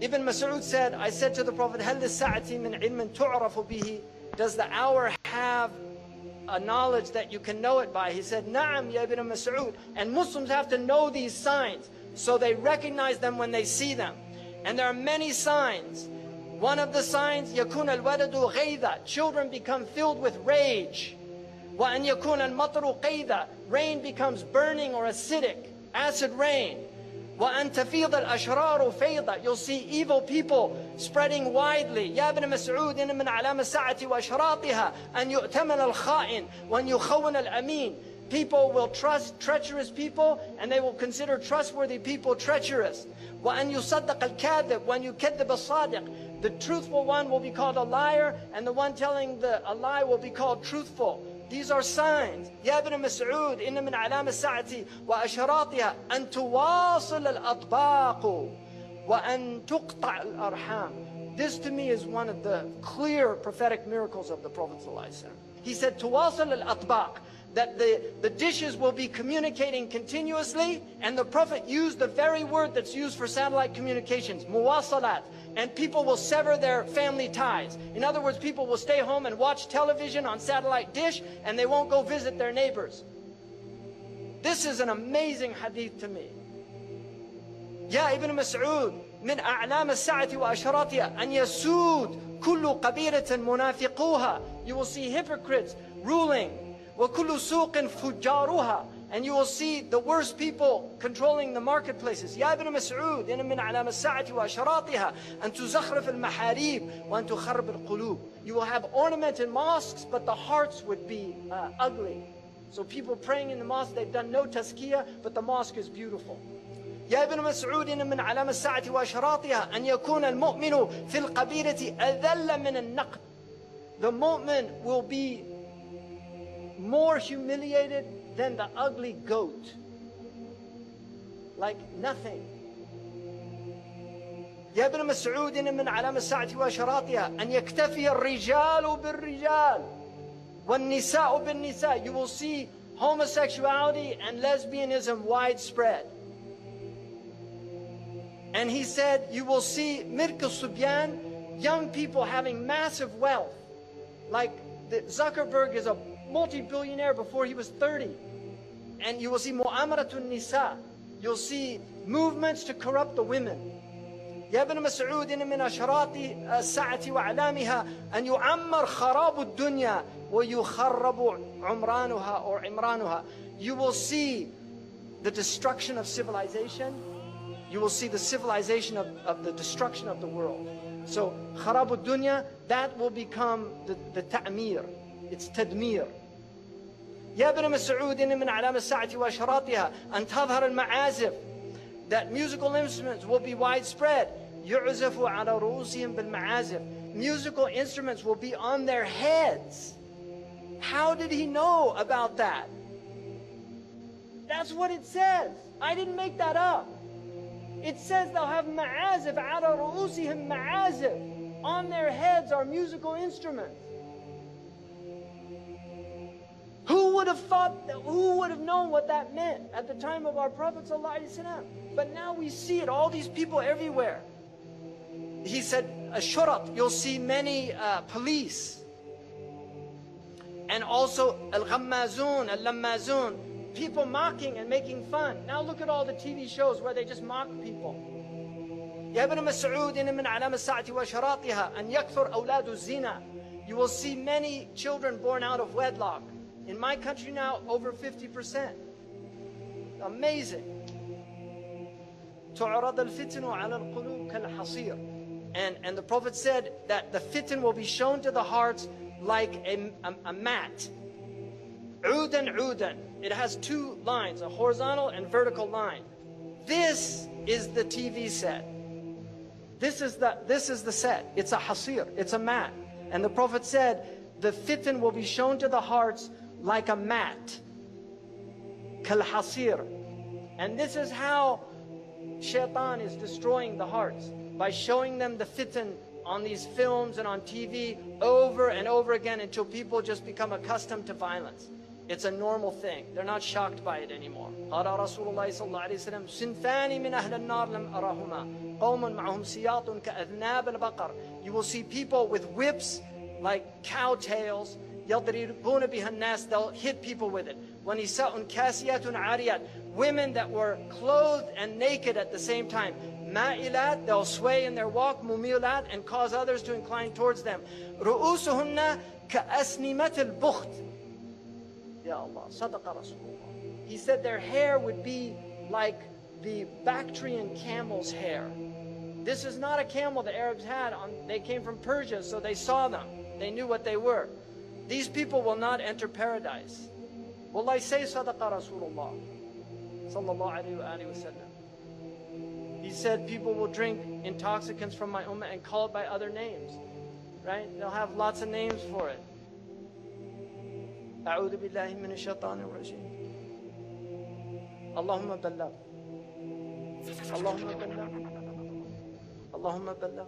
Ibn Mas'ud said, I said to the Prophet, هل للساعة من علم تعرف به? Does the hour have a knowledge that you can know it by? He said, نعم يا Ibn Mas'ud. And Muslims have to know these signs so they recognize them when they see them. And there are many signs. One of the signs, يكون الولد غيظا, children become filled with rage. وأن يكون المطر قيظا, rain becomes burning or acidic, acid rain. وأن تفيض الأشرار فيضا, you'll see evil people spreading widely. يا ابن مسعود إن من علامة الساعة وأشراطها أن يؤتمن الخائن وأن يخون الأمين. People will trust treacherous people and they will consider trustworthy people treacherous. وأن يصدق الكاذب وأن يكذب الصادق. The truthful one will be called a liar and the one telling a lie will be called truthful. These are signs. يا ابن مسعود إن من علامة الساعة وأشراطها أن تواصل الأطباق وأن تقطع الأرحام. This to me is one of the clear prophetic miracles of the Prophet ﷺ. He said تواصل الأطباق, that the dishes will be communicating continuously, and the Prophet used the very word that's used for satellite communications, muwasalat, and people will sever their family ties. In other words, people will stay home and watch television on satellite dish, and they won't go visit their neighbors. This is an amazing hadith to me. يا ابن مسعود من أعلام الساعة وأشراطها أن يسود كل قبيلة منافقوها. You will see hypocrites ruling. وكل سوق فجارها, and you will see the worst people controlling the marketplaces. يا ابن مسعود إن من علامة الساعة وأشراطها أن تزخرف المحاريب وأن تخرب القلوب. You will have ornamented mosques, but the hearts would be ugly. So people praying in the mosque, they've done no tazkiyah, but the mosque is beautiful. يا ابن مسعود إن من علامة الساعة وأشراطها أن يكون المؤمن في القبيلة أذل من النقد. The mu'min will be more humiliated than the ugly goat, like nothing. يا ابن مسعود إن من علامة الساعة وأشراطها أن يكتفي الرجال بالرجال والنساء بالنساء. You will see homosexuality and lesbianism widespread. And he said you will see milk al-subyan, young people having massive wealth. Like Zuckerberg is a multi-billionaire before he was 30. And you will see mu'amaratun nisa. You'll see movements to corrupt the women. يا ابن مسعود إن من أشراط الساعة وأعلامها أن يعمر خراب الدنيا ويخرب عمرانها or عمرانها. You will see the destruction of civilization. You will see the civilization of the destruction of the world. So خراب الدنيا, that will become the ta'mir. It's tadmir. يا ابن مسعود إن من علامة الساعة وأشراطها أن تظهر المعازف, that musical instruments will be widespread. يعزف على رؤوسهم بالمعازف. Musical instruments will be on their heads. How did he know about that? That's what it says. I didn't make that up. It says they'll have ma'azif, على رؤوسهم ma'azif. On their heads are musical instruments. Who would have thought, who would have known what that meant at the time of our Prophet ﷺ? But now we see it, all these people everywhere. He said, Ashurat, you'll see many police. And also al-ghammazun, al-lammazun, people mocking and making fun. Now look at all the TV shows where they just mock people. يا ابن مسعود إن من علامة الساعة وأشراطها أن يكثر أولاد الزنا. You will see many children born out of wedlock. In my country now, over 50%. Amazing. تعرض الفتن على القلوب كالحصير. And the Prophet said that the fitan will be shown to the hearts like a mat. عودا عودا. It has two lines, a horizontal and vertical line. This is the TV set. This is the set. It's a hasir. It's a mat. And the Prophet said the fitan will be shown to the hearts like a mat. Kal-hasir. And this is how shaitan is destroying the hearts, by showing them the fitan on these films and on TV over and over again until people just become accustomed to violence. It's a normal thing. They're not shocked by it anymore. قال رسول الله صلى الله عليه وسلم صنفان من أهل النار لم أرهما قوم معهم سياط كأذناب البقر. You will see people with whips like cow tails. يضربون بها الناس. They'll hit people with it. ونساء كاسيات عاريات. Women that were clothed and naked at the same time. مائلات, they'll sway in their walk. مميلات, and cause others to incline towards them. رؤوسهن كأسنمة البخت. Ya Allah, Sadaqa Rasulullah. He said their hair would be like the Bactrian camel's hair. This is not a camel the Arabs had. They came from Persia, so they saw them. They knew what they were. These people will not enter paradise. Wallahi, say Sadaqa Rasulullah sallallahu alayhi wa sallam. He said people will drink intoxicants from my ummah and call it by other names. Right? They'll have lots of names for it. أعوذ بالله من الشيطان الرجيم. اللهم بلغ. اللهم بلغ. اللهم بلغ.